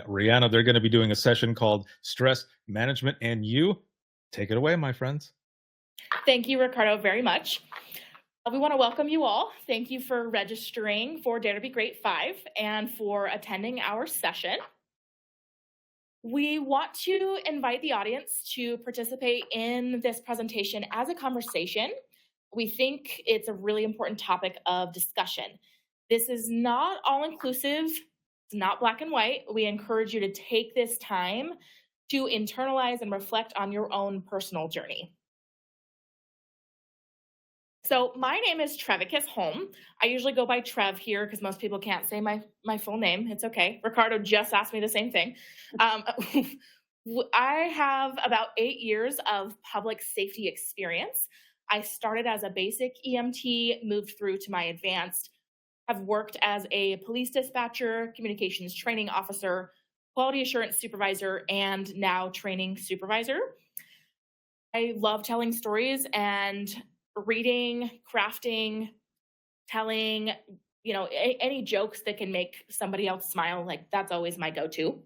Rihanna. They're going to be doing a session called Stress Management. And you take it away, my friends. Thank you, Ricardo, very much. We want to welcome you all. Thank you for registering for Dare to Be Great 5 and for attending our session. We want to invite the audience to participate in this presentation as a conversation. We think it's a really important topic of discussion. This is not all-inclusive. It's not black and white. We encourage you to take this time to internalize and reflect on your own personal journey. So my name is Trevicus Holm. I usually go by Trev here because most people can't say my full name. It's okay. Ricardo just asked me the same thing. I have about 8 years of public safety experience. I started as a basic EMT, moved through to my advanced. I've worked as a police dispatcher, communications training officer, quality assurance supervisor, and now training supervisor. I love telling stories and reading, crafting, telling, any jokes that can make somebody else smile. Like, that's always my go-to.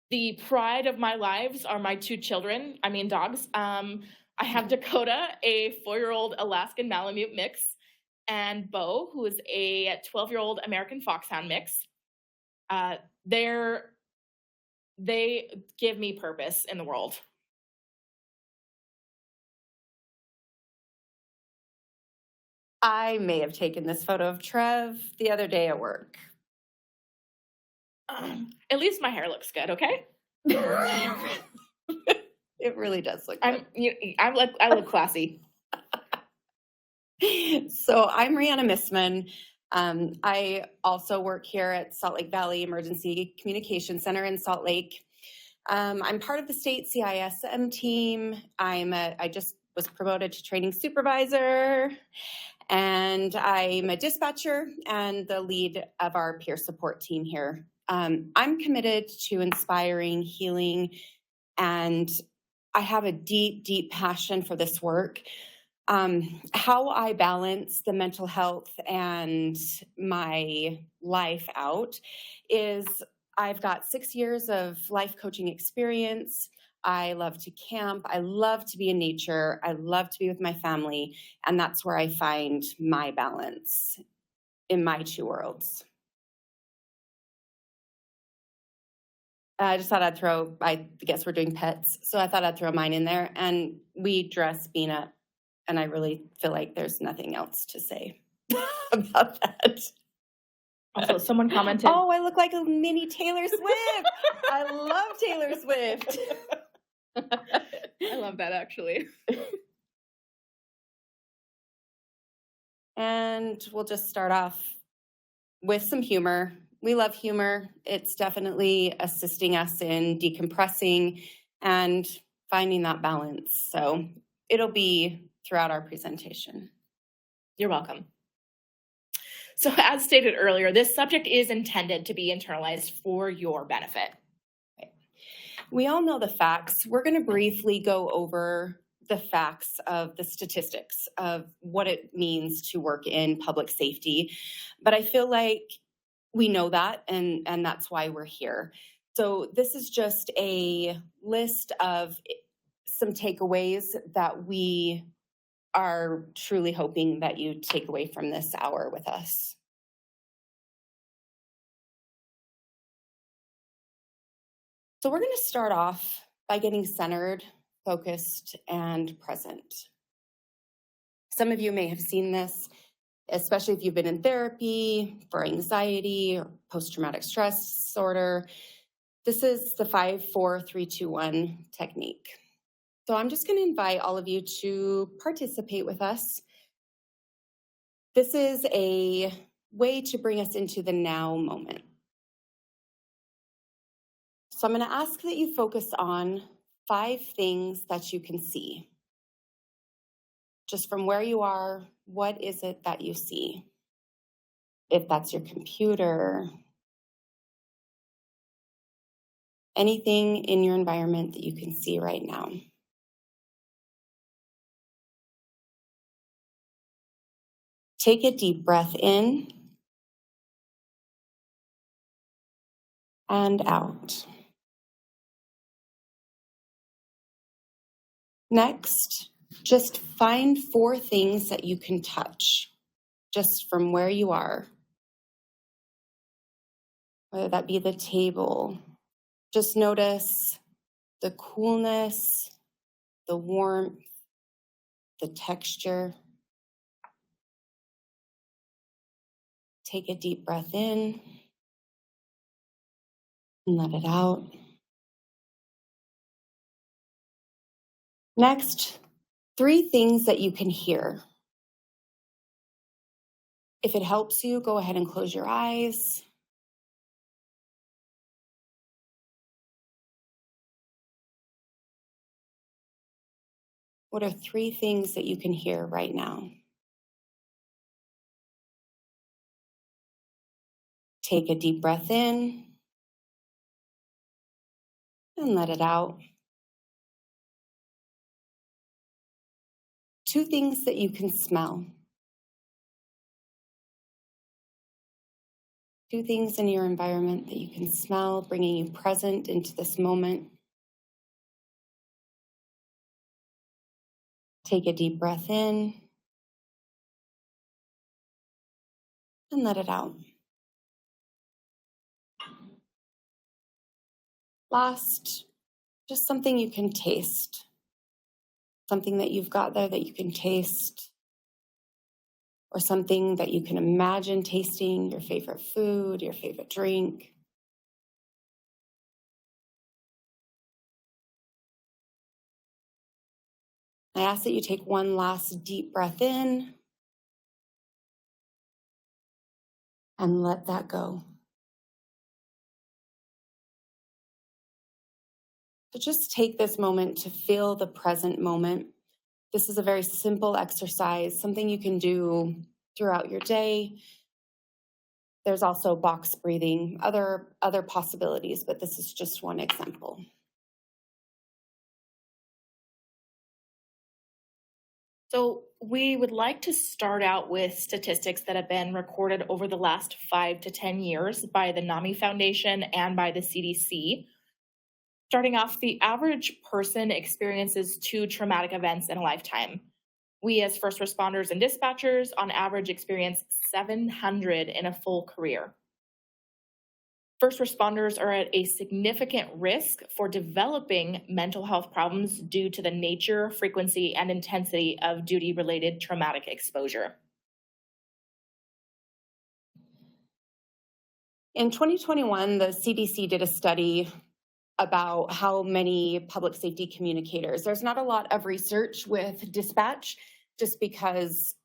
The pride of my lives are my 2 children, dogs. I have Dakota, a 4-year-old Alaskan Malamute mix, and Bo, who is a 12-year-old American Foxhound mix. They give me purpose in the world. I may have taken this photo of Trev the other day at work. At least my hair looks good, okay? It really does look good. I look classy. So I'm Rihanna Missman. I also work here at Salt Lake Valley Emergency Communication Center in Salt Lake. I'm part of the state CISM team. I just was promoted to training supervisor, and I'm a dispatcher and the lead of our peer support team here. I'm committed to inspiring, healing, and I have a deep, deep passion for this work. How I balance the mental health and my life out is I've got 6 years of life coaching experience. I love to camp. I love to be in nature. I love to be with my family. And that's where I find my balance in my 2 worlds. I just thought I guess we're doing pets. So I thought I'd throw mine in there. And we dress Beanut. And I really feel like there's nothing else to say about that. Also, someone commented, "Oh, I look like a mini Taylor Swift." I love Taylor Swift. I love that, actually. And we'll just start off with some humor. We love humor. It's definitely assisting us in decompressing and finding that balance. So it'll be throughout our presentation. You're welcome. So as stated earlier, this subject is intended to be internalized for your benefit. We all know the facts. We're going to briefly go over the facts of the statistics of what it means to work in public safety. But I feel like we know that, and that's why we're here. So this is just a list of some takeaways that we are truly hoping that you take away from this hour with us. So we're going to start off by getting centered, focused, and present. Some of you may have seen this, especially if you've been in therapy for anxiety or post-traumatic stress disorder. This is the 5-4-3-2-1 technique. So I'm just going to invite all of you to participate with us. This is a way to bring us into the now moment. So I'm going to ask that you focus on 5 things that you can see. Just from where you are, what is it that you see? If that's your computer, anything in your environment that you can see right now. Take a deep breath in and out. Next, just find 4 things that you can touch just from where you are. Whether that be the table, just notice the coolness, the warmth, the texture. Take a deep breath in and let it out. Next, 3 things that you can hear. If it helps you, go ahead and close your eyes. What are 3 things that you can hear right now? Take a deep breath in and let it out. 2 things that you can smell. 2 things in your environment that you can smell, bringing you present into this moment. Take a deep breath in and let it out. Last, just something you can taste. Something that you've got there that you can taste, or something that you can imagine tasting, your favorite food, your favorite drink. I ask that you take one last deep breath in and let that go. So just take this moment to feel the present moment. This is a very simple exercise, something you can do throughout your day. There's also box breathing, other possibilities, but this is just one example. So we would like to start out with statistics that have been recorded over the last 5 to 10 years by the NAMI Foundation and by the CDC. Starting off, the average person experiences 2 traumatic events in a lifetime. We as first responders and dispatchers on average experience 700 in a full career. First responders are at a significant risk for developing mental health problems due to the nature, frequency, and intensity of duty-related traumatic exposure. In 2021, the CDC did a study about how many public safety communicators. There's not a lot of research with dispatch just because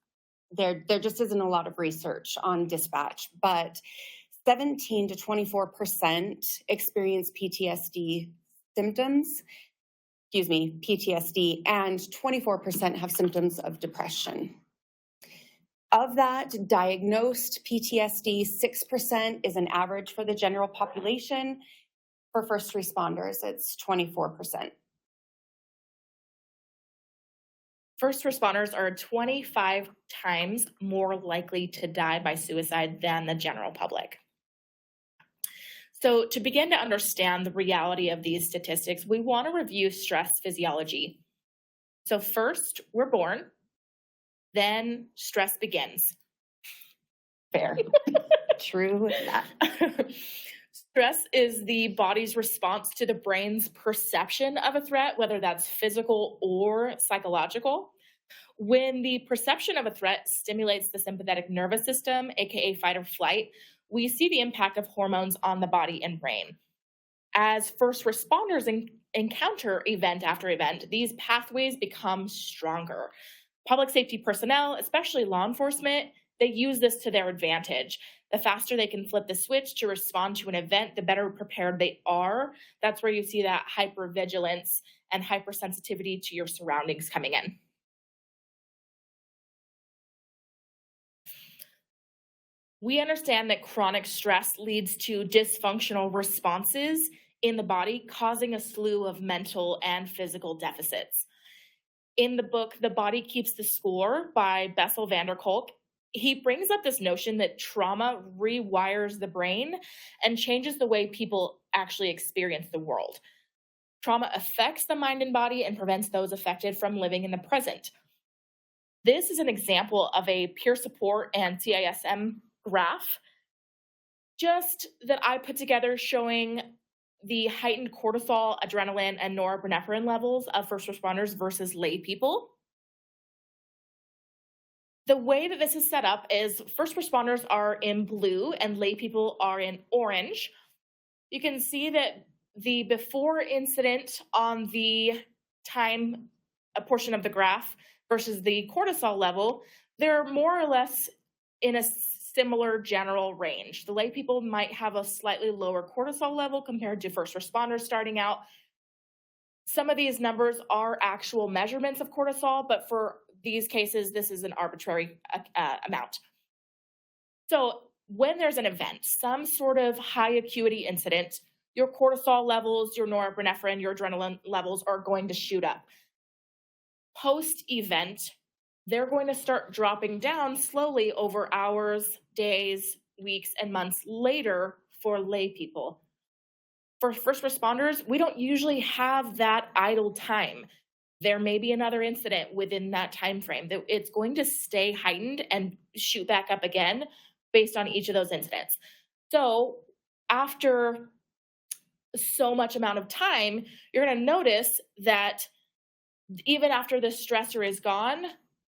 there just isn't a lot of research on dispatch, but 17 to 24% experience PTSD, and 24% have symptoms of depression. Of that diagnosed PTSD, 6% is an average for the general population. For first responders, it's 24%. First responders are 25 times more likely to die by suicide than the general public. So to begin to understand the reality of these statistics, we want to review stress physiology. So first, we're born, then stress begins. Fair. True that. Stress is the body's response to the brain's perception of a threat, whether that's physical or psychological. When the perception of a threat stimulates the sympathetic nervous system, aka fight or flight, we see the impact of hormones on the body and brain. As first responders encounter event after event, these pathways become stronger. Public safety personnel, especially law enforcement, they use this to their advantage. The faster they can flip the switch to respond to an event, the better prepared they are. That's where you see that hypervigilance and hypersensitivity to your surroundings coming in. We understand that chronic stress leads to dysfunctional responses in the body, causing a slew of mental and physical deficits. In the book, The Body Keeps the Score by Bessel van der Kolk, he brings up this notion that trauma rewires the brain and changes the way people actually experience the world. Trauma affects the mind and body and prevents those affected from living in the present. This is an example of a peer support and CISM graph just that I put together showing the heightened cortisol, adrenaline, and norepinephrine levels of first responders versus lay people. The way that this is set up is first responders are in blue and lay people are in orange. You can see that the before incident on the time a portion of the graph versus the cortisol level, they're more or less in a similar general range. The lay people might have a slightly lower cortisol level compared to first responders starting out. Some of these numbers are actual measurements of cortisol, but for these cases, this is an arbitrary amount. So when there's an event, some sort of high acuity incident, your cortisol levels, your norepinephrine, your adrenaline levels are going to shoot up. Post-event, they're going to start dropping down slowly over hours, days, weeks, and months later for lay people. For first responders, we don't usually have that idle time. There may be another incident within that time frame. It's going to stay heightened and shoot back up again based on each of those incidents. So after so much amount of time, you're going to notice that even after the stressor is gone,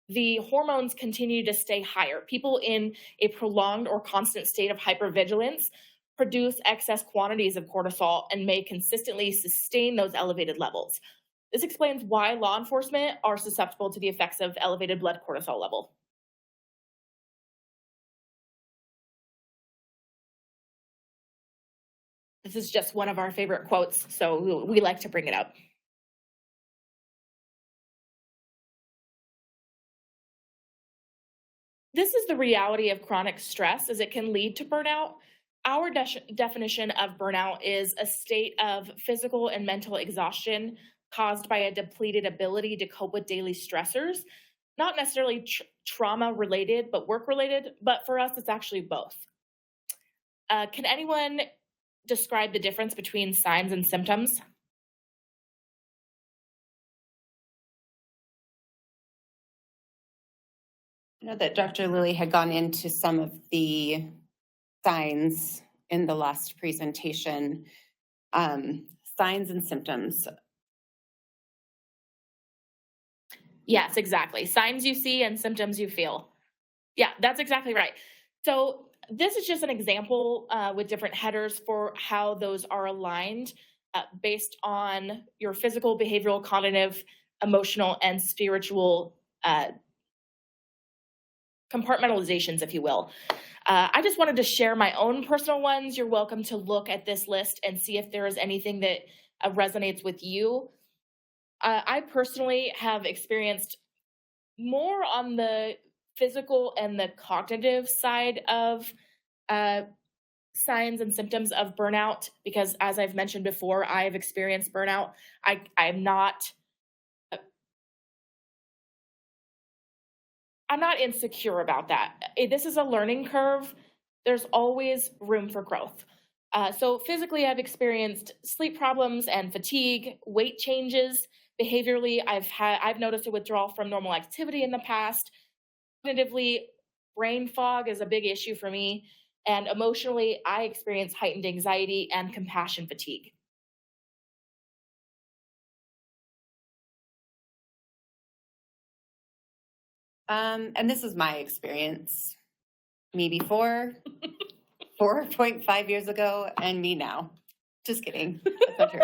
the hormones continue to stay higher. People in a prolonged or constant state of hypervigilance produce excess quantities of cortisol and may consistently sustain those elevated levels. This explains why law enforcement are susceptible to the effects of elevated blood cortisol level. This is just one of our favorite quotes, so we like to bring it up. This is the reality of chronic stress as it can lead to burnout. Our definition of burnout is a state of physical and mental exhaustion caused by a depleted ability to cope with daily stressors, not necessarily trauma related, but work related. But for us, it's actually both. Can anyone describe the difference between signs and symptoms? I know that Dr. Lilly had gone into some of the signs in the last presentation. Signs and symptoms. Yes, exactly. Signs you see and symptoms you feel. Yeah, that's exactly right. So this is just an example with different headers for how those are aligned based on your physical, behavioral, cognitive, emotional, and spiritual compartmentalizations, if you will. I just wanted to share my own personal ones. You're welcome to look at this list and see if there is anything that resonates with you. I personally have experienced more on the physical and the cognitive side of signs and symptoms of burnout, because as I've mentioned before, I've experienced burnout. I'm not insecure about that. This is a learning curve. There's always room for growth. So physically, I've experienced sleep problems and fatigue, weight changes. Behaviorally, I've noticed a withdrawal from normal activity in the past. Cognitively, brain fog is a big issue for me. And emotionally, I experience heightened anxiety and compassion fatigue. And this is my experience. Me before, 4.5 years ago, and me now. Just kidding. That's not true.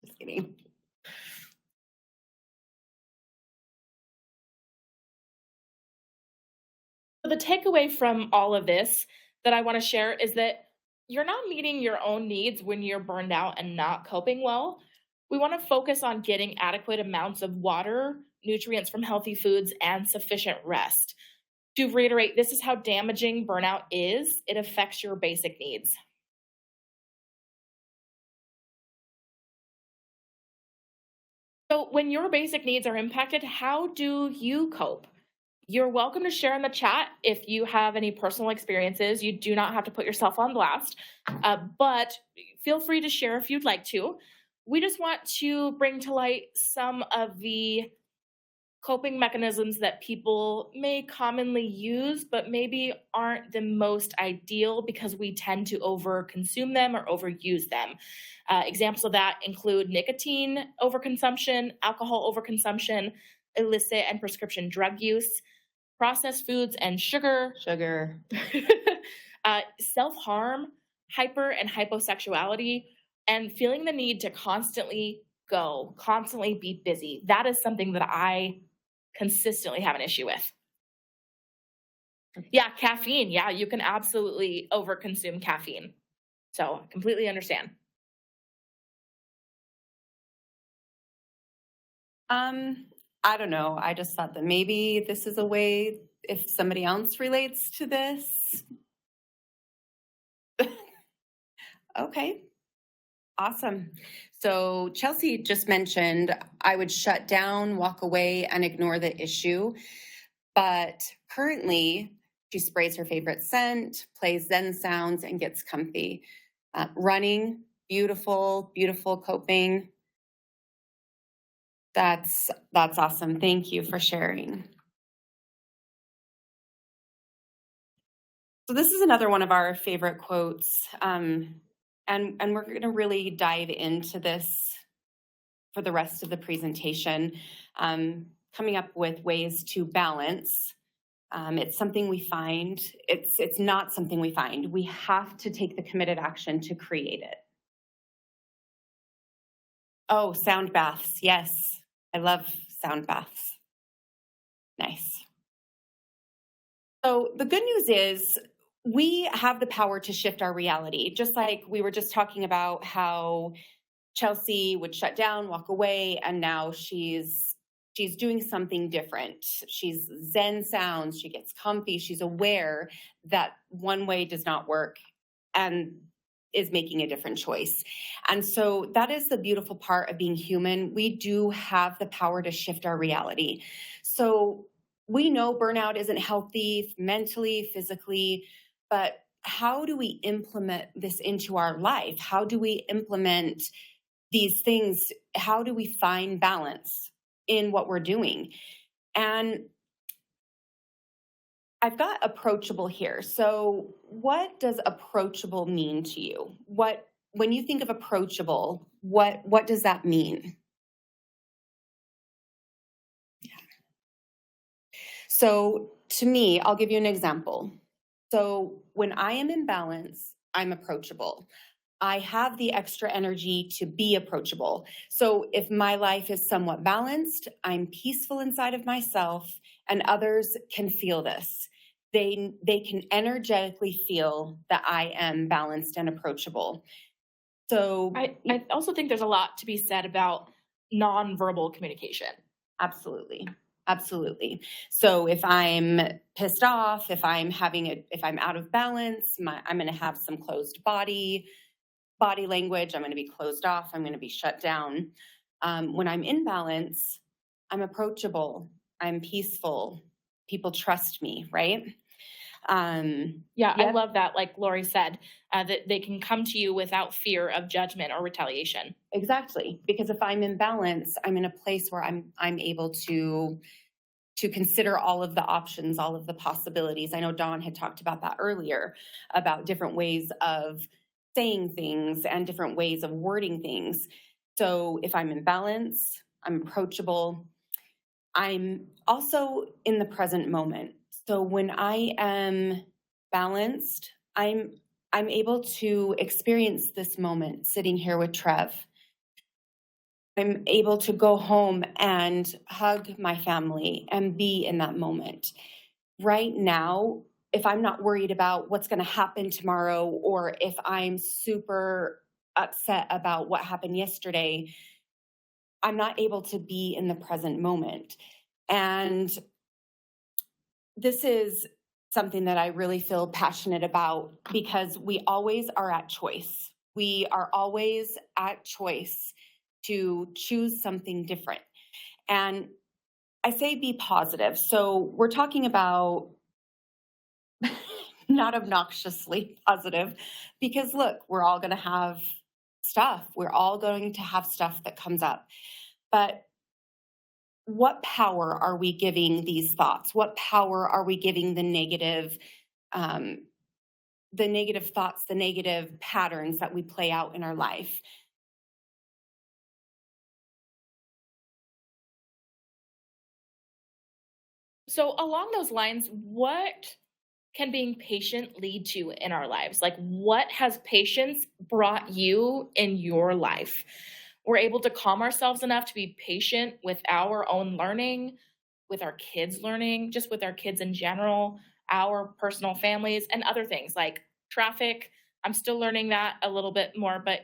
Just kidding. So the takeaway from all of this that I want to share is that you're not meeting your own needs when you're burned out and not coping well. We want to focus on getting adequate amounts of water, nutrients from healthy foods, and sufficient rest. To reiterate, this is how damaging burnout is. It affects your basic needs. So when your basic needs are impacted, how do you cope? You're welcome to share in the chat if you have any personal experiences. You do not have to put yourself on blast, but feel free to share if you'd like to. We just want to bring to light some of the coping mechanisms that people may commonly use, but maybe aren't the most ideal because we tend to overconsume them or overuse them. Examples of that include nicotine overconsumption, alcohol overconsumption, illicit and prescription drug use, processed foods and sugar, self-harm, hyper and hyposexuality, and feeling the need to constantly be busy. That is something that I consistently have an issue with. Yeah, caffeine. Yeah, you can absolutely overconsume caffeine. So completely understand. I don't know. I just thought that maybe this is a way if somebody else relates to this. Okay. Awesome. So Chelsea just mentioned I would shut down, walk away, and ignore the issue. But currently, she sprays her favorite scent, plays Zen sounds, and gets comfy. Running, beautiful, beautiful coping. That's awesome. Thank you for sharing. So this is another one of our favorite quotes. And we're going to really dive into this for the rest of the presentation, coming up with ways to balance. It's something we find. It's not something we find. We have to take the committed action to create it. Oh, sound baths. Yes, I love sound baths. Nice. So the good news is we have the power to shift our reality, just like we were just talking about how Chelsea would shut down, walk away, and now she's doing something different. She's Zen sounds, she gets comfy, she's aware that one way does not work and is making a different choice. And so that is the beautiful part of being human. We do have the power to shift our reality. So we know burnout isn't healthy mentally, physically, but how do we implement this into our life? How do we implement these things? How do we find balance in what we're doing? And I've got approachable here. So what does approachable mean to you? When you think of approachable, what does that mean? So to me, I'll give you an example. So when I am in balance, I'm approachable. I have the extra energy to be approachable. So if my life is somewhat balanced, I'm peaceful inside of myself, and others can feel this. They can energetically feel that I am balanced and approachable. So I also think there's a lot to be said about nonverbal communication. Absolutely. Absolutely. So if I'm pissed off, if I'm out of balance, I'm going to have some closed body language. I'm going to be closed off. I'm going to be shut down. When I'm in balance, I'm approachable. I'm peaceful. People trust me, right? Yeah, I love that. Like Lori said, that they can come to you without fear of judgment or retaliation. Exactly. Because if I'm in balance, I'm in a place where I'm able to consider all of the options, all of the possibilities. I know Dawn had talked about that earlier, about different ways of saying things and different ways of wording things. So if I'm in balance, I'm approachable. I'm also in the present moment. So when I am balanced, I'm able to experience this moment sitting here with Trev. I'm able to go home and hug my family and be in that moment. Right now, if I'm not worried about what's going to happen tomorrow, or if I'm super upset about what happened yesterday, I'm not able to be in the present moment. And this is something that I really feel passionate about, because we always are at choice. We are always at choice to choose something different. And I say be positive. So we're talking about not obnoxiously positive, because look, we're all going to have stuff. We're all going to have stuff that comes up. But what power are we giving these thoughts? What power are we giving um, the negative thoughts, the negative patterns that we play out in our life? So along those lines, what can being patient lead to in our lives? Like, what has patience brought you in your life? We're able to calm ourselves enough to be patient with our own learning, with our kids' learning, just with our kids in general, our personal families, and other things like traffic. I'm still learning that a little bit more, but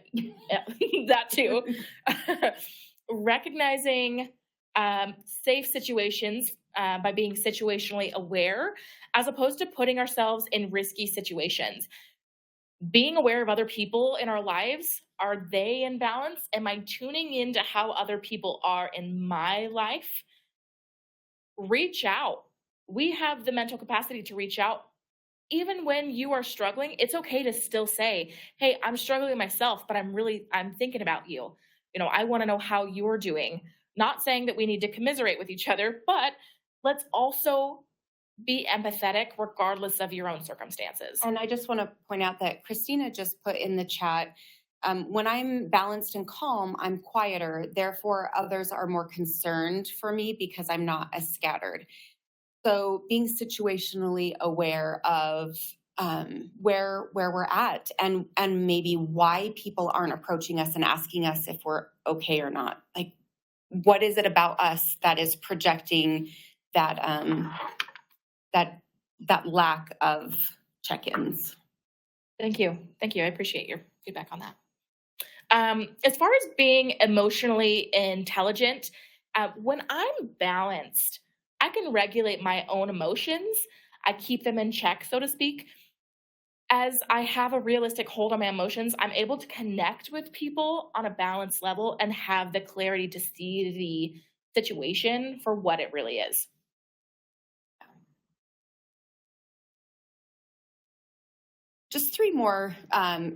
that too. Recognizing safe situations by being situationally aware, as opposed to putting ourselves in risky situations. Being aware of other people in our lives. Are they in balance? Am I tuning into how other people are in my life? Reach out. We have the mental capacity to reach out. Even when you are struggling, it's okay to still say, hey, I'm struggling myself, but I'm thinking about you. I want to know how you're doing. Not saying that we need to commiserate with each other, but let's also be empathetic regardless of your own circumstances. And I just want to point out that Christina just put in the chat, when I'm balanced and calm, I'm quieter. Therefore, others are more concerned for me because I'm not as scattered. So being situationally aware of where we're at, and maybe why people aren't approaching us and asking us if we're okay or not. Like, what is it about us that is projecting that that lack of check-ins? Thank you. I appreciate your feedback on that. As far as being emotionally intelligent, when I'm balanced, I can regulate my own emotions. I keep them in check, so to speak. As I have a realistic hold on my emotions, I'm able to connect with people on a balanced level and have the clarity to see the situation for what it really is. Just three more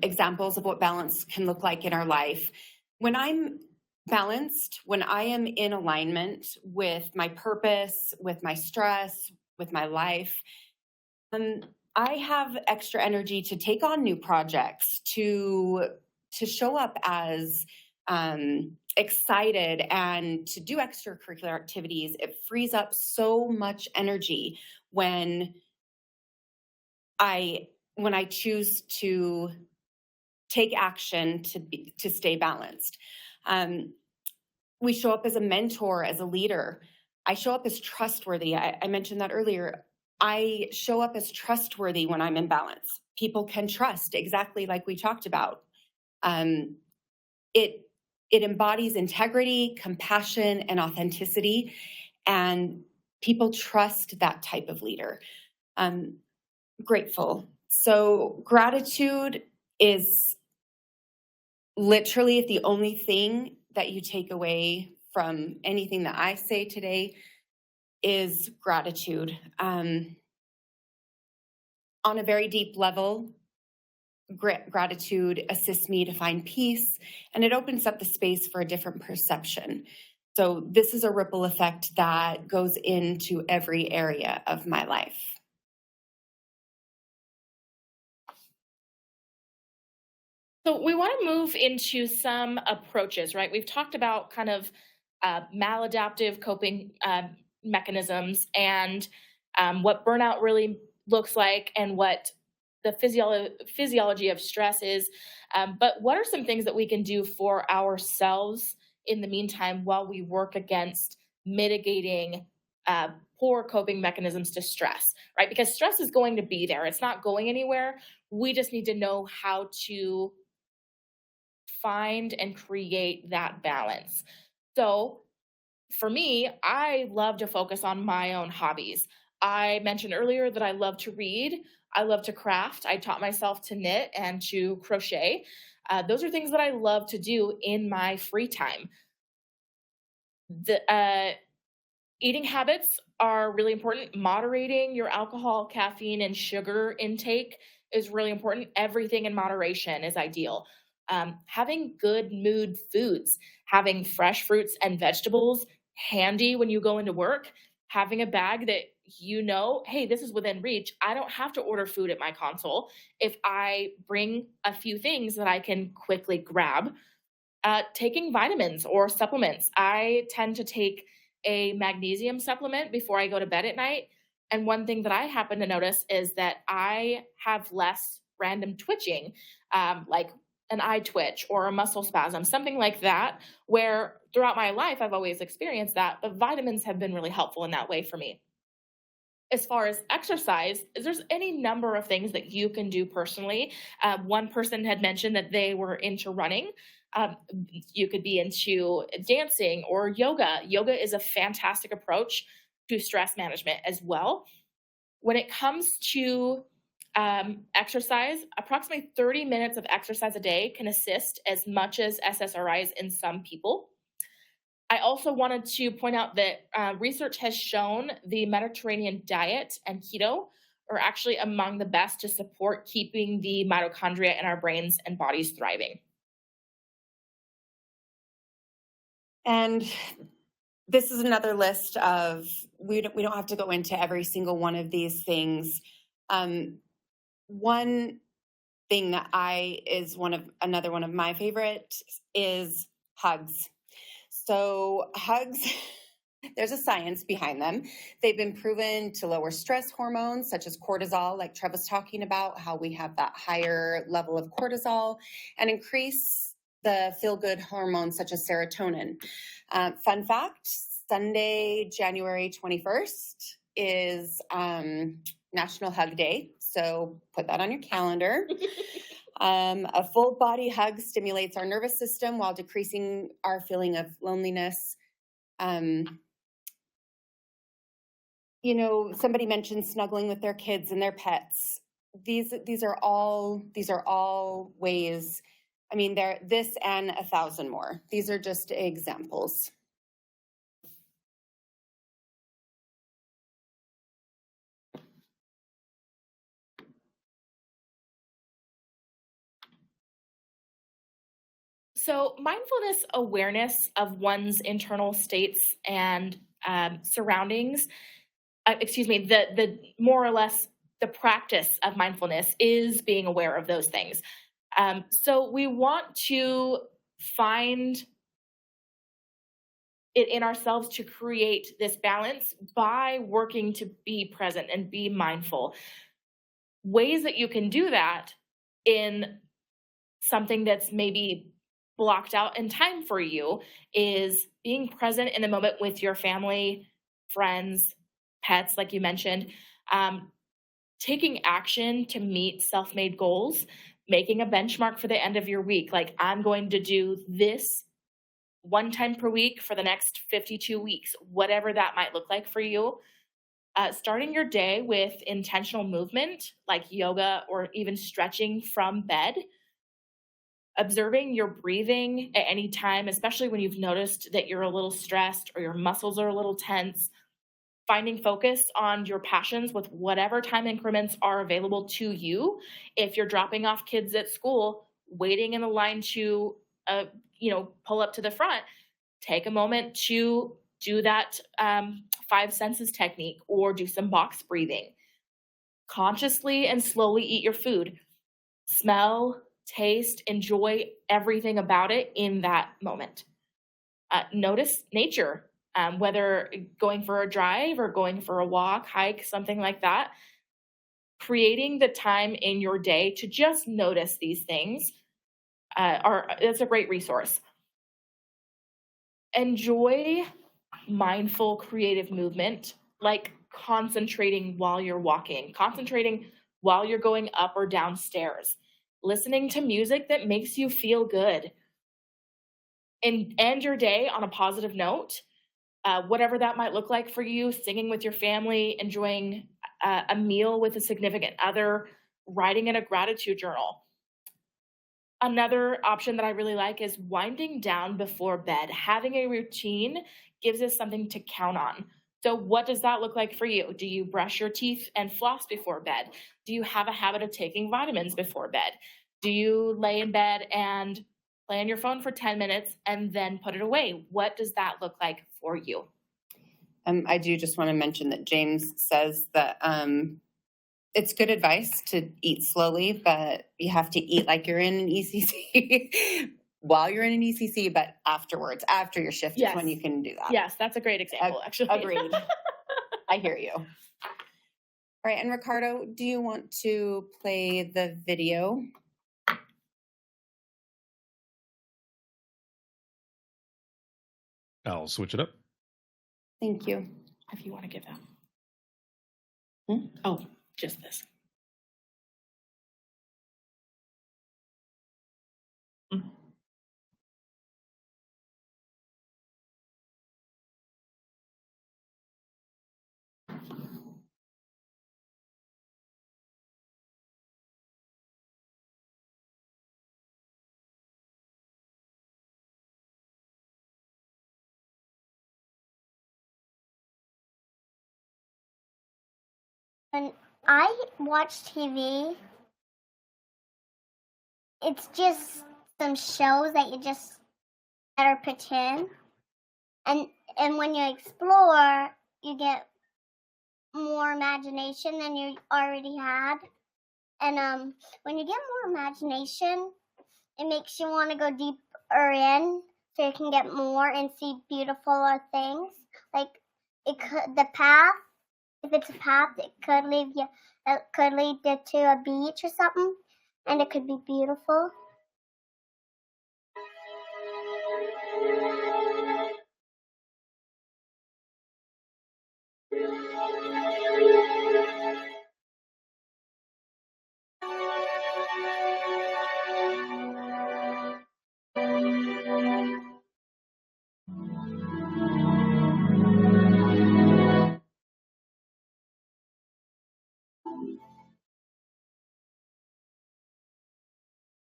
examples of what balance can look like in our life. When I'm balanced, when I am in alignment with my purpose, with my stress, with my life, I have extra energy to take on new projects, to show up as excited, and to do extracurricular activities. It frees up so much energy when I choose to take action to stay balanced. We show up as a mentor, as a leader. I show up as trustworthy. I mentioned that earlier. I show up as trustworthy when I'm in balance. People can trust, exactly like we talked about. It embodies integrity, compassion, and authenticity, and people trust that type of leader. Grateful. So gratitude is literally, if the only thing that you take away from anything that I say today is gratitude. On a very deep level, gratitude assists me to find peace, and it opens up the space for a different perception. So this is a ripple effect that goes into every area of my life. So we want to move into some approaches, right? We've talked about kind of maladaptive coping mechanisms, and what burnout really looks like, and what the physiology of stress is. But what are some things that we can do for ourselves in the meantime while we work against mitigating poor coping mechanisms to stress, right? Because stress is going to be there. It's not going anywhere. We just need to know how to find and create that balance. So for me, I love to focus on my own hobbies. I mentioned earlier that I love to read. I love to craft. I taught myself to knit and to crochet. Those are things that I love to do in my free time. Eating habits are really important. Moderating your alcohol, caffeine, and sugar intake is really important. Everything in moderation is ideal. Having good mood foods, having fresh fruits and vegetables handy when you go into work, having a bag that you know, hey, this is within reach. I don't have to order food at my console if I bring a few things that I can quickly grab. Taking vitamins or supplements. I tend to take a magnesium supplement before I go to bed at night. And one thing that I happen to notice is that I have less random twitching, like an eye twitch or a muscle spasm, something like that, where throughout my life I've always experienced that, but vitamins have been really helpful in that way for me. As far as exercise, there's any number of things that you can do personally. One person had mentioned that they were into running. Um, you could be into dancing or yoga. Yoga is a fantastic approach to stress management as well. When it comes to exercise, approximately 30 minutes of exercise a day can assist as much as SSRIs in some people. I also wanted to point out that research has shown the Mediterranean diet and keto are actually among the best to support keeping the mitochondria in our brains and bodies thriving. And this is another list of, we don't have to go into every single one of these things. One thing that another one of my favorites is hugs. So hugs, there's a science behind them. They've been proven to lower stress hormones such as cortisol, like Trev was talking about, how we have that higher level of cortisol, and increase the feel-good hormones such as serotonin. Fun fact, Sunday, January 21st is National Hug Day. So put that on your calendar. A full body hug stimulates our nervous system while decreasing our feeling of loneliness. Somebody mentioned snuggling with their kids and their pets. These are all ways. I mean, there this and 1,000 more. These are just examples. So, mindfulness awareness of one's internal states and surroundings, the more or less the practice of mindfulness is being aware of those things. So we want to find it in ourselves to create this balance by working to be present and be mindful. Ways that you can do that in something that's maybe blocked out in time for you is being present in the moment with your family, friends, pets, like you mentioned, taking action to meet self-made goals, making a benchmark for the end of your week. Like, I'm going to do this one time per week for the next 52 weeks, whatever that might look like for you. Starting your day with intentional movement, like yoga or even stretching from bed. Observing your breathing at any time, especially when you've noticed that you're a little stressed or your muscles are a little tense. Finding focus on your passions with whatever time increments are available to you. If you're dropping off kids at school, waiting in the line to, pull up to the front, take a moment to do that 5 senses technique or do some box breathing. Consciously and slowly eat your food. Smell, taste, enjoy everything about it in that moment. Notice nature. Whether going for a drive or going for a walk, hike, something like that, creating the time in your day to just notice these things that's a great resource. Enjoy mindful, creative movement, like concentrating while you're walking, concentrating while you're going up or down stairs, listening to music that makes you feel good, and end your day on a positive note. Whatever that might look like for you, singing with your family, enjoying a meal with a significant other, writing in a gratitude journal. Another option that I really like is winding down before bed. Having a routine gives us something to count on. So what does that look like for you? Do you brush your teeth and floss before bed? Do you have a habit of taking vitamins before bed? Do you lay in bed and play on your phone for 10 minutes and then put it away? What does that look like for you? I do just want to mention that James says that it's good advice to eat slowly, but you have to eat like you're in an ECC while you're in an ECC, but afterwards, after your shift is when you can do that. Yes, that's a great example, actually. Agreed. I hear you. All right, and Ricardo, do you want to play the video? I'll switch it up. Thank you. If you want to give that. Oh, just this. When I watch TV, it's just some shows that you just better pretend. And when you explore, you get more imagination than you already had. And when you get more imagination, it makes you want to go deeper in, so you can get more and see beautiful things. Like the path. If it's a path, it could lead you to a beach or something, and it could be beautiful.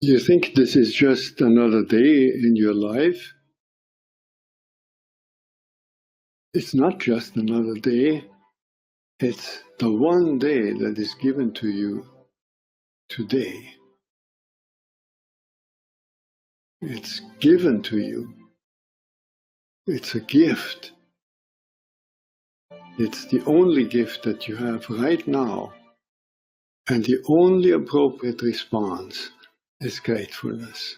You think this is just another day in your life? It's not just another day. It's the one day that is given to you today. It's given to you. It's a gift. It's the only gift that you have right now. And the only appropriate response is gratefulness.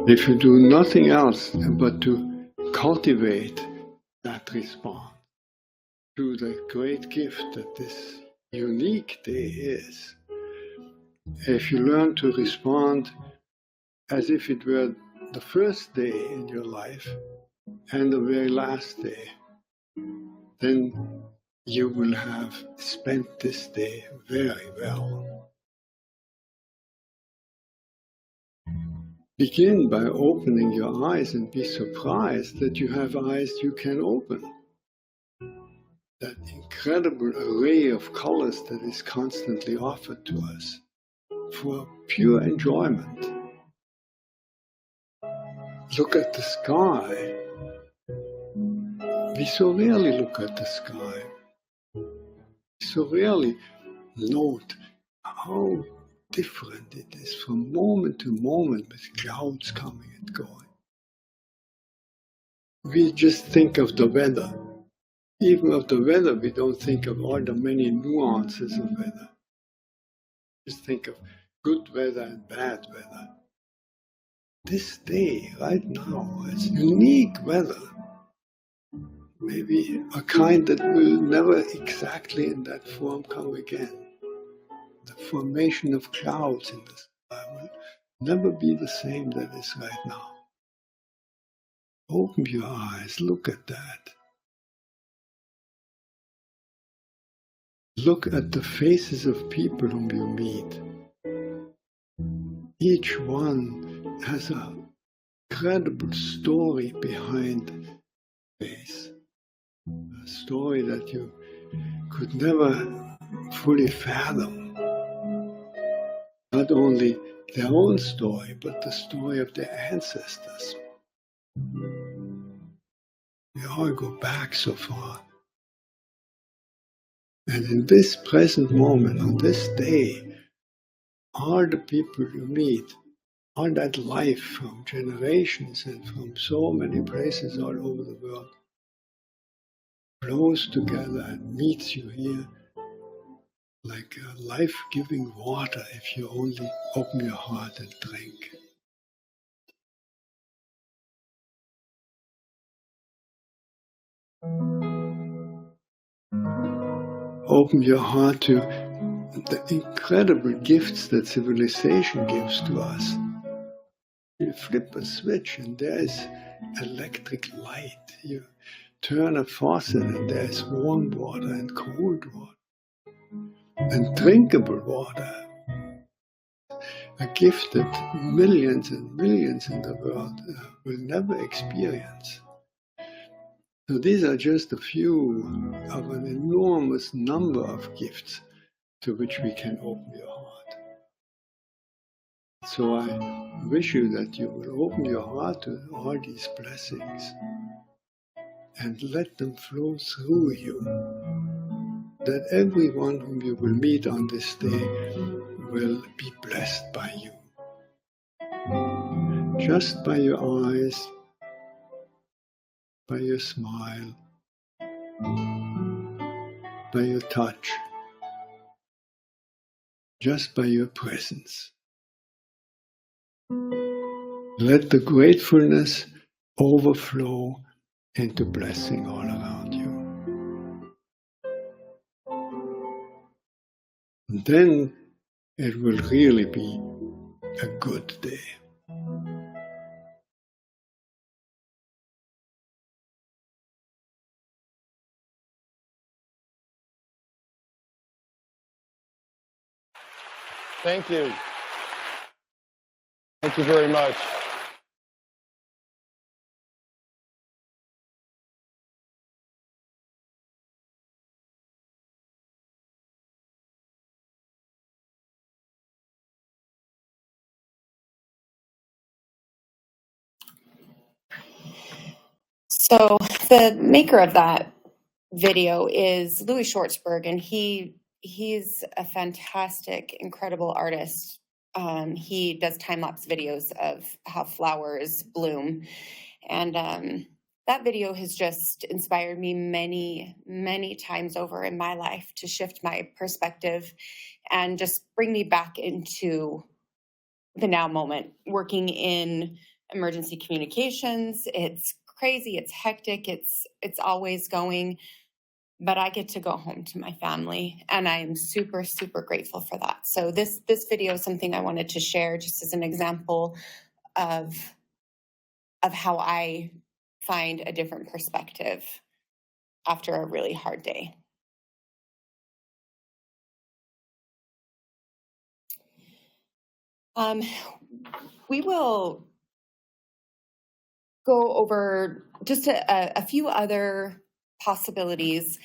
If you do nothing else but to cultivate that response to the great gift that this unique day is, if you learn to respond as if it were the first day in your life and the very last day, then you will have spent this day very well. Begin by opening your eyes and be surprised that you have eyes you can open. That incredible array of colors that is constantly offered to us for pure enjoyment. Look at the sky. We so rarely look at the sky. We so rarely note how different it is from moment to moment with clouds coming and going. We just think of the weather. Even of the weather, we don't think of all the many nuances of weather. Just think of good weather and bad weather. This day, right now, is unique weather. Maybe a kind that will never exactly in that form come again. The formation of clouds in the sky will never be the same that is right now. Open your eyes, look at that. Look at the faces of people whom you meet. Each one has an incredible story behind the face. A story that you could never fully fathom. But not only their own story, but the story of their ancestors. We all go back so far. And in this present moment, on this day, all the people you meet, all that life from generations and from so many places all over the world flows together and meets you here like a life-giving water if you only open your heart and drink. Open your heart to the incredible gifts that civilization gives to us. You flip a switch and there is electric light. You turn a faucet and there is warm water and cold water. And drinkable water. A gift that millions and millions in the world will never experience. So these are just a few of an enormous number of gifts to which we can open your heart. So I wish you that you will open your heart to all these blessings and let them flow through you. That everyone whom you will meet on this day will be blessed by you. Just by your eyes, by your smile, by your touch, just by your presence. Let the gratefulness overflow into blessing all around you. And then it will really be a good day. Thank you. Thank you very much. So the maker of that video is Louis Schwartzberg, and he's a fantastic, incredible artist. He does time-lapse videos of how flowers bloom. And that video has just inspired me many, many times over in my life to shift my perspective and just bring me back into the now moment. Working in emergency communications, it's crazy, it's hectic, it's always going, but I get to go home to my family, and I'm super, super grateful for that. So this video is something I wanted to share just as an example of how I find a different perspective after a really hard day. We will go over just a few other possibilities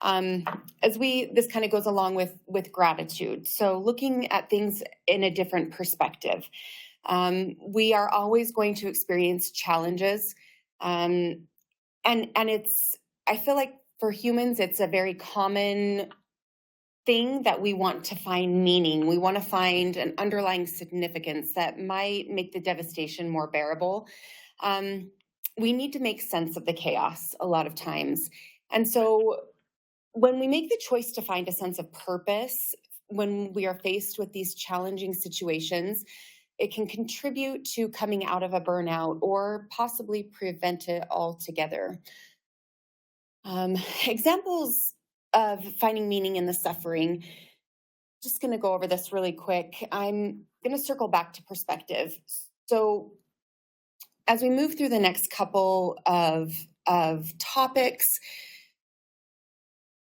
as this kind of goes along with gratitude. So looking at things in a different perspective. We are always going to experience challenges, and I feel like for humans, it's a very common thing that we want to find meaning. We want to find an underlying significance that might make the devastation more bearable. We need to make sense of the chaos a lot of times. And so when we make the choice to find a sense of purpose, when we are faced with these challenging situations, it can contribute to coming out of a burnout or possibly prevent it altogether. Examples of finding meaning in the suffering. Just going to go over this really quick. I'm going to circle back to perspective. So as we move through the next couple of topics,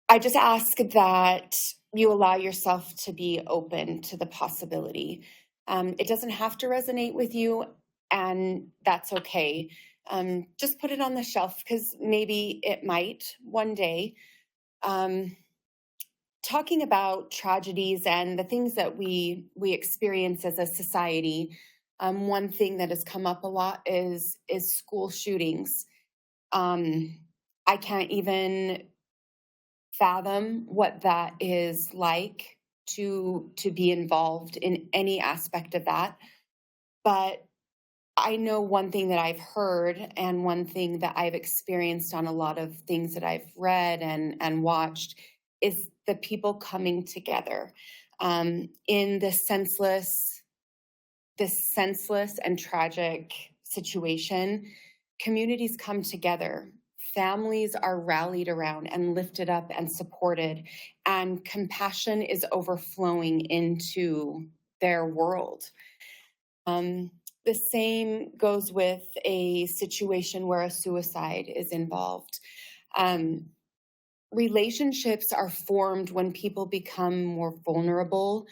I just ask that you allow yourself to be open to the possibility. It doesn't have to resonate with you, and that's okay. Just put it on the shelf because maybe it might one day. talking about tragedies and the things that we experience as a society, one thing that has come up a lot is school shootings. I can't even fathom what that is like to be involved in any aspect of that. But I know one thing that I've heard and one thing that I've experienced on a lot of things that I've read and watched is the people coming together in this senseless and tragic situation. Communities come together. Families are rallied around and lifted up and supported, and compassion is overflowing into their world. The same goes with a situation where a suicide is involved. Relationships are formed when people become more vulnerable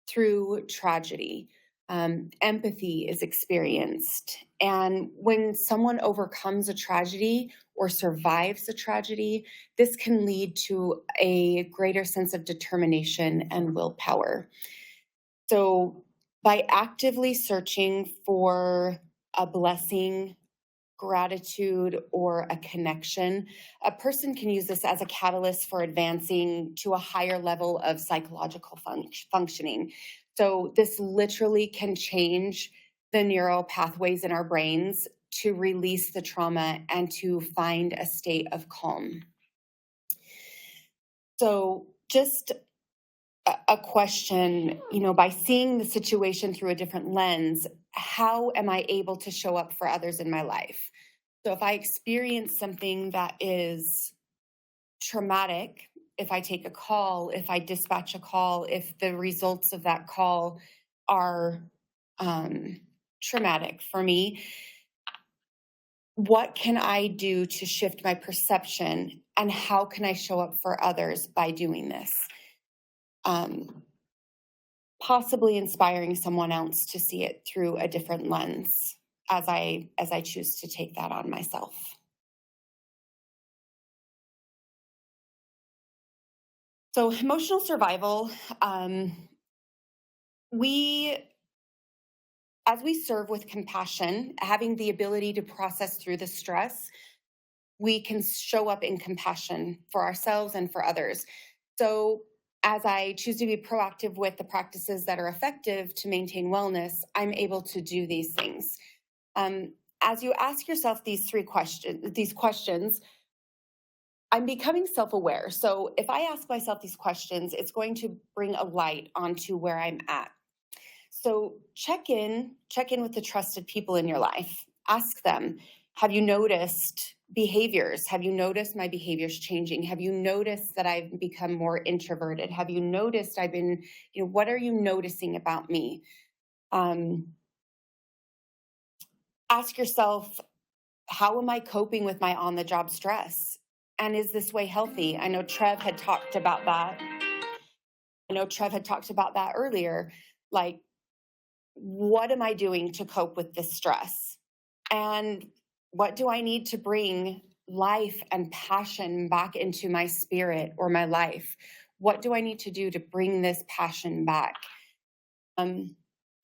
through tragedy. Empathy is experienced. And when someone overcomes a tragedy or survives a tragedy, this can lead to a greater sense of determination and willpower. So by actively searching for a blessing, gratitude, or a connection, a person can use this as a catalyst for advancing to a higher level of psychological functioning. So this literally can change the neural pathways in our brains to release the trauma and to find a state of calm. So just a question, by seeing the situation through a different lens, how am I able to show up for others in my life? So if I experience something that is traumatic, if I take a call, if I dispatch a call, if the results of that call are traumatic for me, what can I do to shift my perception, and how can I show up for others by doing this? Possibly inspiring someone else to see it through a different lens as I choose to take that on myself. So emotional survival, as we serve with compassion, having the ability to process through the stress, we can show up in compassion for ourselves and for others. So as I choose to be proactive with the practices that are effective to maintain wellness, I'm able to do these things. As you ask yourself these questions, I'm becoming self-aware. So if I ask myself these questions, it's going to bring a light onto where I'm at. So check in with the trusted people in your life. Ask them, have you noticed behaviors? Have you noticed my behaviors changing? Have you noticed that I've become more introverted? Have you noticed I've been, what are you noticing about me? Ask yourself, how am I coping with my on-the-job stress? And is this way healthy? I know Trev had talked about that. Earlier. Like, what am I doing to cope with this stress? And what do I need to bring life and passion back into my spirit or my life? What do I need to do to bring this passion back?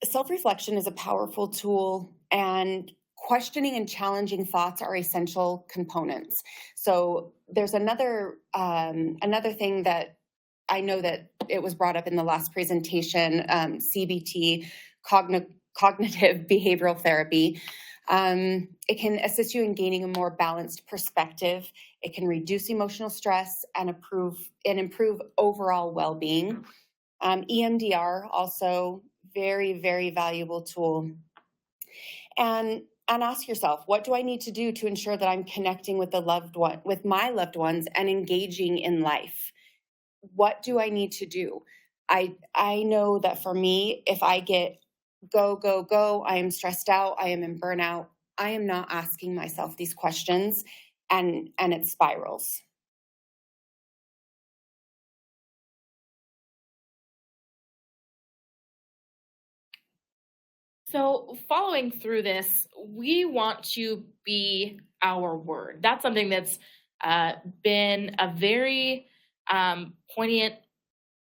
Self-reflection is a powerful tool, and questioning and challenging thoughts are essential components. So there's another thing that I know that it was brought up in the last presentation, CBT, cognitive behavioral therapy. It can assist you in gaining a more balanced perspective. It can reduce emotional stress and improve overall well-being. EMDR, also very, very valuable tool. And ask yourself, what do I need to do to ensure that I'm connecting with my loved ones and engaging in life? What do I need to do? I know that for me, if I get go, I am stressed out, I am in burnout, I am not asking myself these questions, and it spirals. So following through this, we want to be our word. That's something that's been a very poignant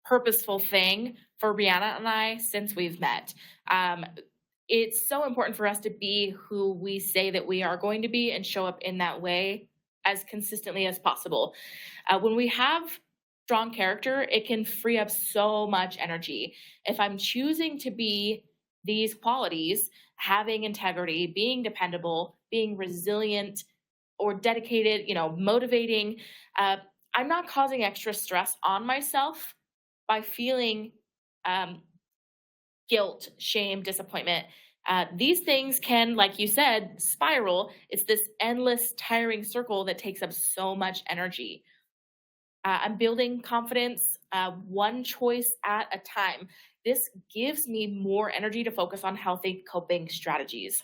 purposeful thing for Brianna and I since we've met. It's so important for us to be who we say that we are going to be and show up in that way as consistently as possible. When we have strong character, it can free up so much energy. If I'm choosing to be these qualities, having integrity, being dependable, being resilient or dedicated, motivating, I'm not causing extra stress on myself by feeling guilt, shame, disappointment. These things can, like you said, spiral. It's this endless, tiring circle that takes up so much energy. I'm building confidence one choice at a time. This gives me more energy to focus on healthy coping strategies.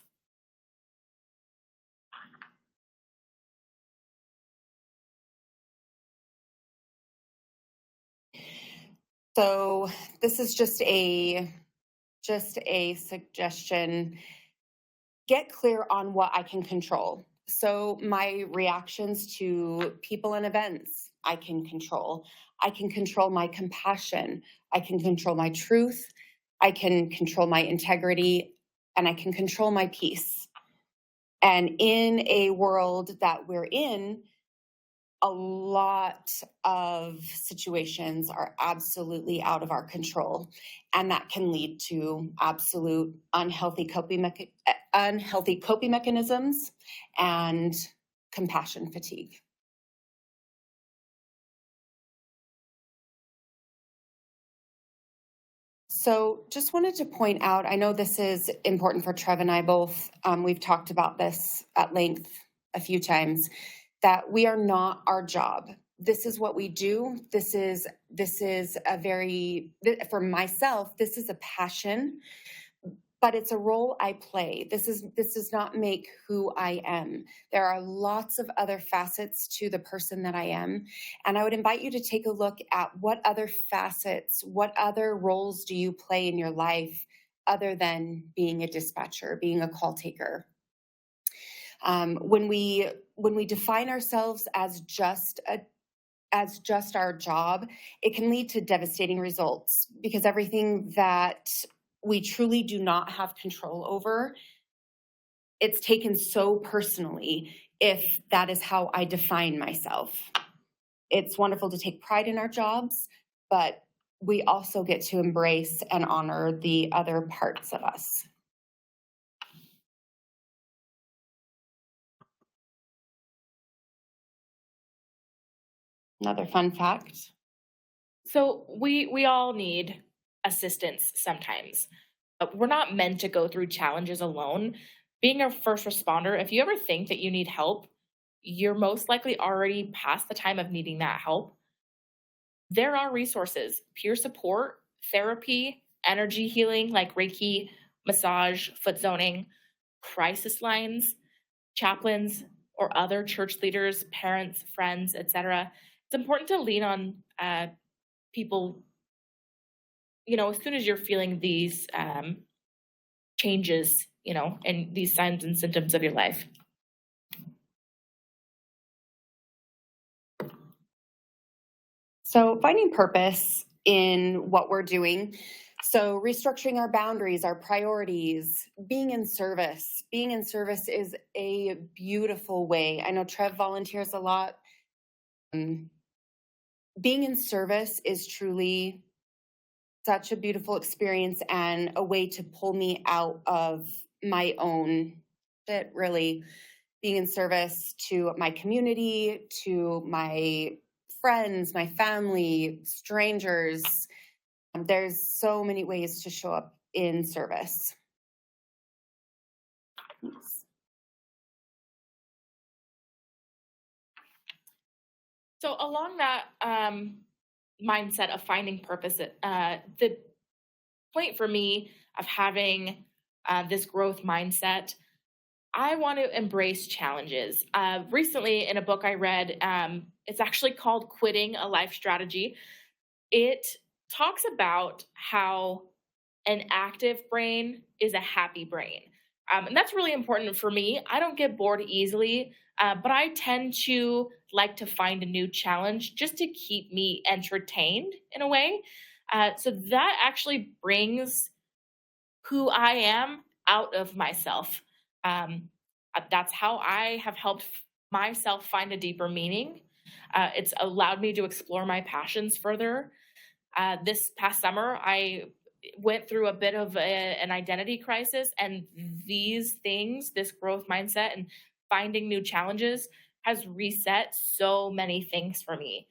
So this is just a suggestion. Get clear on what I can control. So my reactions to people and events, I can control. I can control my compassion. I can control my truth. I can control my integrity, and I can control my peace. And in a world that we're in, a lot of situations are absolutely out of our control, and that can lead to absolute unhealthy coping mechanisms and compassion fatigue. So just wanted to point out, I know this is important for Trev and I both. We've talked about this at length a few times, that we are not our job. This is what we do. This is for myself, this is a passion, but it's a role I play. This does not make who I am. There are lots of other facets to the person that I am. And I would invite you to take a look at what other facets, what other roles do you play in your life other than being a dispatcher, being a call taker. When we define ourselves as just our job, it can lead to devastating results, because everything that we truly do not have control over, it's taken so personally if that is how I define myself. It's wonderful to take pride in our jobs, but we also get to embrace and honor the other parts of us. Another fun fact. So we all need assistance sometimes. We're not meant to go through challenges alone. Being a first responder, if you ever think that you need help, you're most likely already past the time of needing that help. There are resources, peer support, therapy, energy healing like Reiki, massage, foot zoning, crisis lines, chaplains, or other church leaders, parents, friends, etc. It's important to lean on people, as soon as you're feeling these changes, and these signs and symptoms of your life. So finding purpose in what we're doing. So restructuring our boundaries, our priorities, being in service. Being in service is a beautiful way. I know Trev volunteers a lot. Being in service is truly such a beautiful experience and a way to pull me out of my own shit, really. Being in service to my community, to my friends, my family, strangers. There's so many ways to show up in service. So along that mindset of finding purpose, the point for me of having this growth mindset, I want to embrace challenges. Recently in a book I read, it's actually called Quitting a Life Strategy. It talks about how an active brain is a happy brain. And that's really important for me. I don't get bored easily, but I tend to like to find a new challenge just to keep me entertained in a way. So that actually brings who I am out of myself. That's how I have helped myself find a deeper meaning. It's allowed me to explore my passions further. This past summer, I went through a bit of an identity crisis, and these things, this growth mindset and finding new challenges, has reset so many things for me.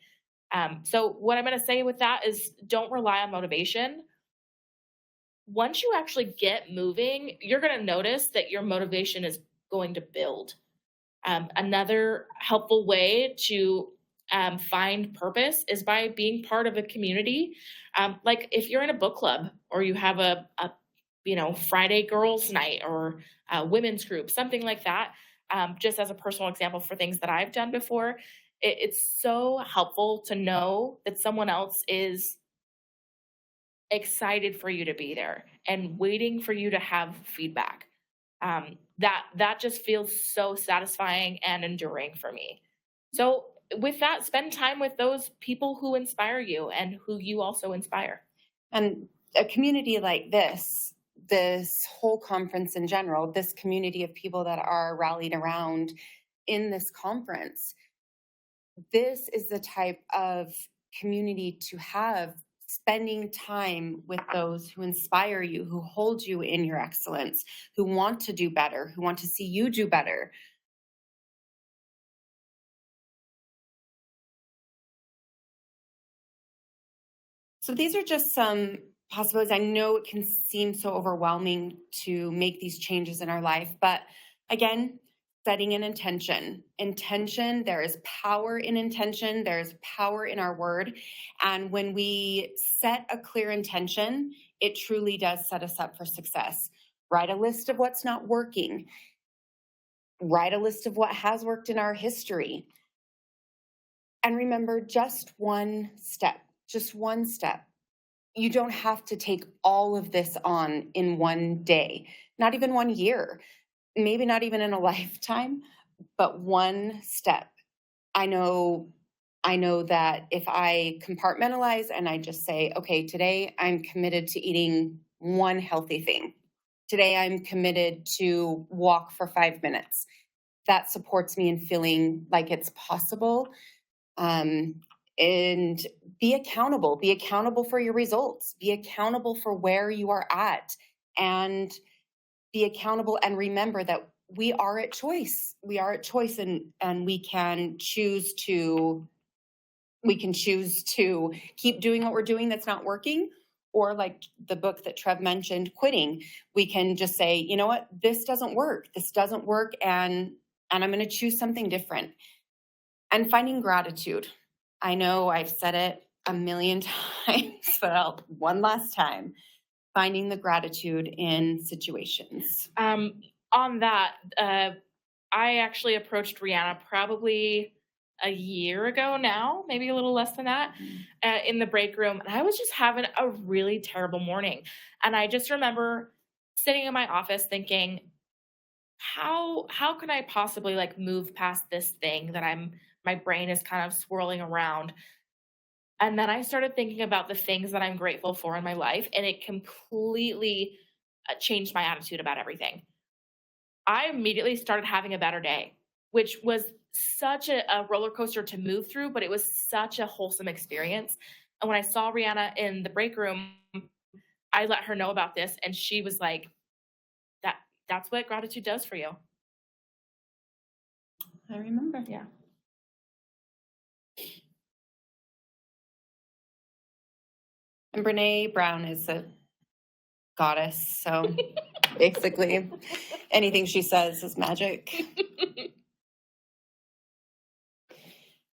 So, what I'm going to say with that is don't rely on motivation. Once you actually get moving, you're going to notice that your motivation is going to build. Another helpful way to find purpose is by being part of a community. Like if you're in a book club or you have a Friday girls night or a women's group, something like that. Just as a personal example for things that I've done before, it's so helpful to know that someone else is excited for you to be there and waiting for you to have feedback. That just feels so satisfying and enduring for me. So with that, spend time with those people who inspire you and who you also inspire. And a community like this whole conference in general, this community of people that are rallied around in this conference, this is the type of community to have, spending time with those who inspire you, who hold you in your excellence, who want to do better, who want to see you do better. So these are just some possibilities. I know it can seem so overwhelming to make these changes in our life, but again, setting an intention. Intention, there is power in intention. There's power in our word. And when we set a clear intention, it truly does set us up for success. Write a list of what's not working. Write a list of what has worked in our history. And remember, just one step. Just one step. You don't have to take all of this on in one day, not even 1 year, maybe not even in a lifetime, but one step. I know that if I compartmentalize and I just say, okay, today I'm committed to eating one healthy thing. Today I'm committed to walk for 5 minutes. That supports me in feeling like it's possible. And be accountable for your results, be accountable for where you are at, and be accountable and remember that we are at choice, and we can choose to keep doing what we're doing that's not working, or like the book that Trev mentioned, quitting. We can just say, you know what, this doesn't work, and I'm going to choose something different. And finding gratitude. I know I've said it a million times, but one last time, finding the gratitude in situations. On that, I actually approached Rihanna probably a year ago now, maybe a little less than that, in the break room. And I was just having a really terrible morning. And I just remember sitting in my office thinking, how can I possibly like move past this thing that my brain is kind of swirling around. And then I started thinking about the things that I'm grateful for in my life, and it completely changed my attitude about everything. I immediately started having a better day, which was such a roller coaster to move through, but it was such a wholesome experience. And when I saw Rihanna in the break room, I let her know about this, and she was like, that's what gratitude does for you. I remember. Yeah. And Brene Brown is a goddess, so basically anything she says is magic.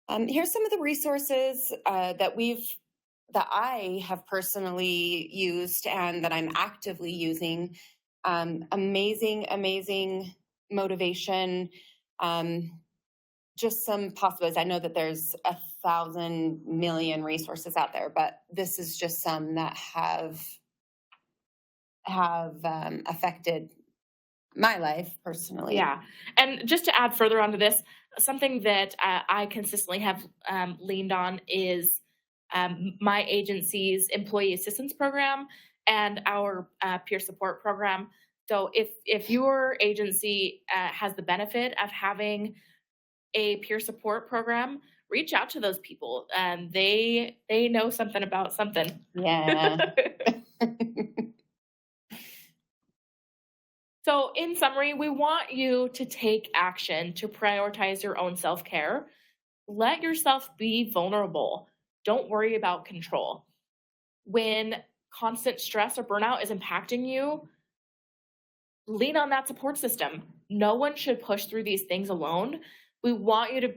Here's some of the resources that I have personally used and that I'm actively using. Amazing motivation. Just some possibilities. I know that there's 1,000 million resources out there, but this is just some that have affected my life personally. Yeah. And just to add further onto this, something that I consistently have leaned on is my agency's employee assistance program and our peer support program. So if your agency has the benefit of having a peer support program, reach out to those people. They know something about something. Yeah. So in summary, we want you to take action to prioritize your own self-care. Let yourself be vulnerable. Don't worry about control. When constant stress or burnout is impacting you, lean on that support system. No one should push through these things alone. We want you to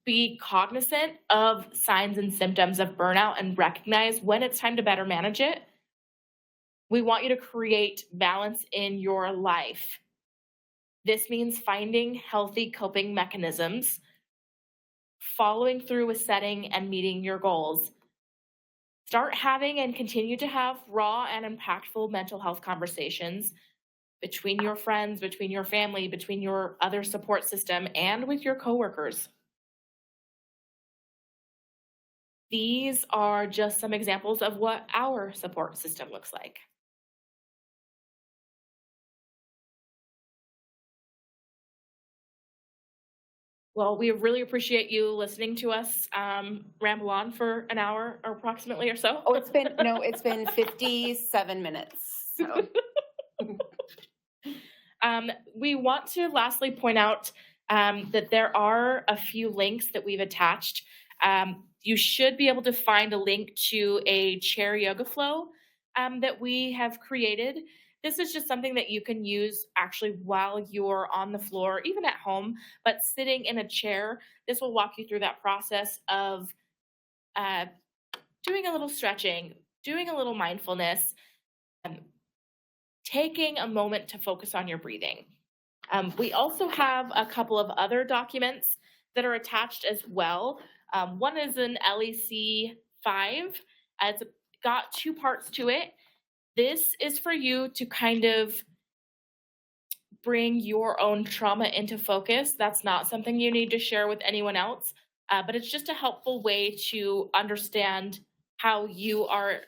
be cognizant of signs and symptoms of burnout and recognize when it's time to better manage it. We want you to create balance in your life. This means finding healthy coping mechanisms, following through with setting and meeting your goals. Start having and continue to have raw and impactful mental health conversations between your friends, between your family, between your other support system, and with your coworkers. These are just some examples of what our support system looks like. Well, we really appreciate you listening to us ramble on for an hour or approximately or so. Oh, it's been 57 minutes. So. We want to lastly point out that there are a few links that we've attached. You should be able to find a link to a chair yoga flow that we have created. This is just something that you can use actually while you're on the floor, even at home, but sitting in a chair. This will walk you through that process of doing a little stretching, doing a little mindfulness, taking a moment to focus on your breathing. We also have a couple of other documents that are attached as well. One is an LEC 5. It's got 2 parts to it. This is for you to kind of bring your own trauma into focus. That's not something you need to share with anyone else, but it's just a helpful way to understand how you are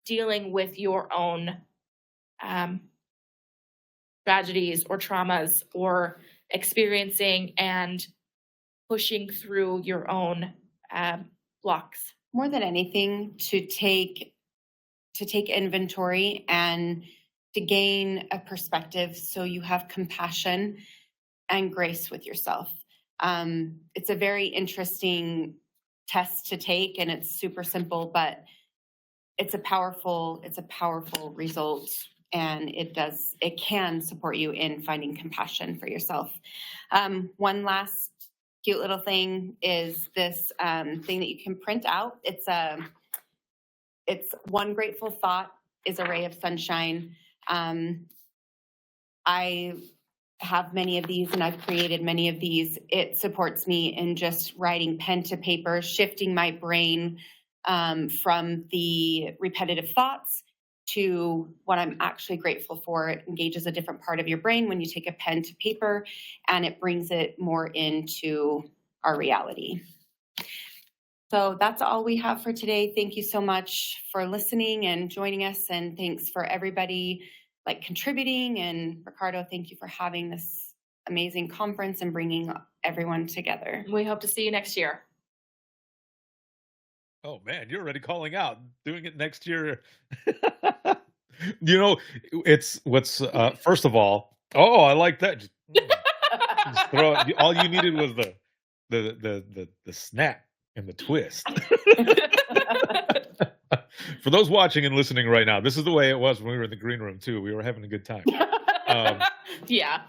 dealing with your own tragedies or traumas, or experiencing and pushing through your own blocks. More than anything, to take inventory and to gain a perspective so you have compassion and grace with yourself. It's a very interesting test to take, and it's super simple, but it's a powerful result, and it can support you in finding compassion for yourself. One last cute little thing is this thing that you can print out. It's one grateful thought is a ray of sunshine. I have many of these, and I've created many of these. It supports me in just writing pen to paper, shifting my brain from the repetitive thoughts to what I'm actually grateful for. It engages a different part of your brain when you take a pen to paper, and it brings it more into our reality. So that's all we have for today. Thank you so much for listening and joining us, and thanks for everybody contributing. And Ricardo, thank you for having this amazing conference and bringing everyone together. We hope to see you next year. Oh man, you're already calling out. Doing it next year. You know, it's what's first of all. Oh, I like that. Just throw it. All you needed was the snap and the twist. For those watching and listening right now, this is the way it was when we were in the green room too. We were having a good time. Yeah.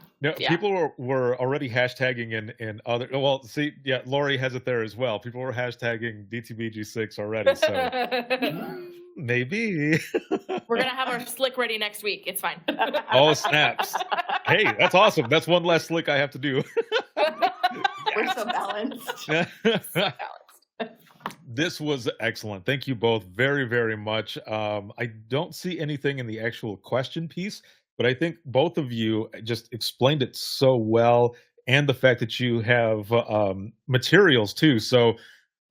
People were already hashtagging in other. Well, see, yeah, Lori has it there as well. People were hashtagging DTBG6 already. So maybe we're gonna have our slick ready next week. It's fine. Oh snaps! Hey, that's awesome. That's one less slick I have to do. We're so balanced. This was excellent. Thank you both very, very much. I don't see anything in the actual question piece, but I think both of you just explained it so well, and the fact that you have materials too. So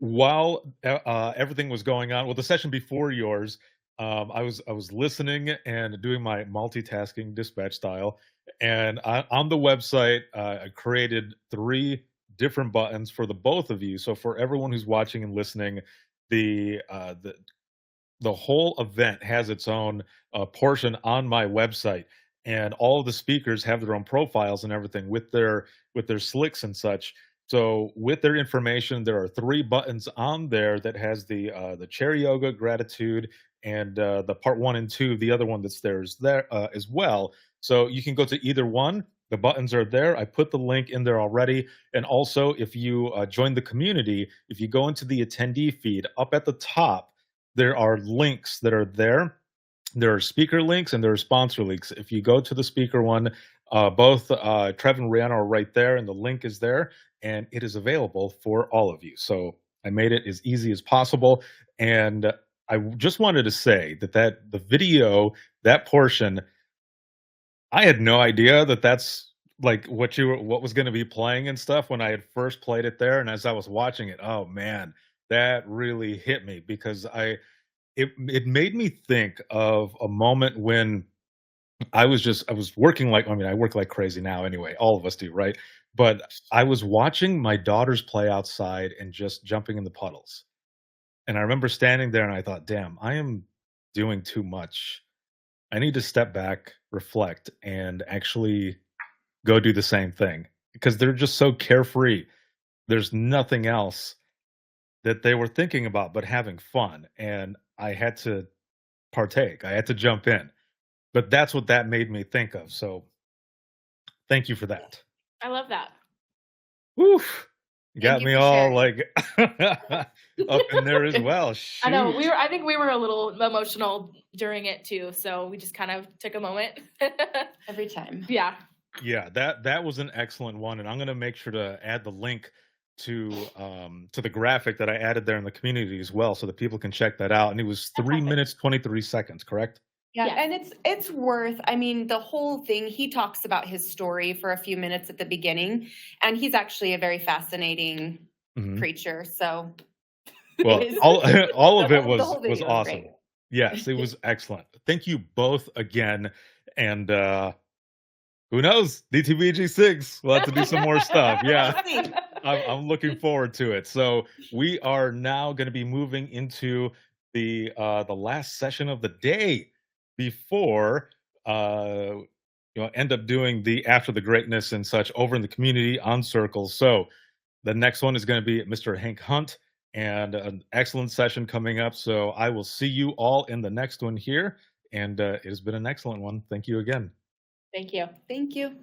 while everything was going on, well, the session before yours, I was listening and doing my multitasking dispatch style, and on the website, I created 3 different buttons for the both of you. So for everyone who's watching and listening, the whole event has its own portion on my website, and all of the speakers have their own profiles and everything with their slicks and such. So with their information, there are 3 buttons on there that has the chair yoga, gratitude, and the part 1 and 2. The other one that's there is there as well. So you can go to either one. The buttons are there. I put the link in there already. And also, if you join the community, if you go into the attendee feed up at the top, there are links that are there. There are speaker links and there are sponsor links. If you go to the speaker one, both Trev and Rihanna are right there, and the link is there, and it is available for all of you. So I made it as easy as possible. And I just wanted to say that the video, that portion, I had no idea that that's like what was going to be playing and stuff when I had first played it there. And as I was watching it, oh man, that really hit me because it made me think of a moment when I was working like, I mean, I work like crazy now anyway. All of us do, right? But I was watching my daughters play outside and just jumping in the puddles. And I remember standing there and I thought, damn, I am doing too much. I need to step back, reflect, and actually go do the same thing because they're just so carefree. There's nothing else that they were thinking about but having fun. And I had to partake, I had to jump in. But that's what that made me think of. So thank you for that. I love that. Woof. You got you me for all sharing. like up in there as well. I know Shoot. I think we were a little emotional during it too, so we just kind of took a moment. Every time. Yeah. Yeah, that was an excellent one, and I'm gonna make sure to add the link to the graphic that I added there in the community as well, so that people can check that out. And it was 3 minutes 23 seconds, correct? Yeah, Yes. and it's worth, I mean, the whole thing, he talks about his story for a few minutes at the beginning, and he's actually a very fascinating Mhm. preacher. So Well, It was- all of it the was whole video was awesome. great. Yes, it was excellent. Thank you both again, and who knows? DTBG6. We'll have to do some more stuff. Yeah. Let's see. I'm looking forward to it. So we are now going to be moving into the last session of the day before end up doing the after the greatness and such over in the community on circles. So the next one is going to be Mr. Hank Hunt, and an excellent session coming up. So I will see you all in the next one here, and it has been an excellent one. Thank you again. Thank you. Thank you.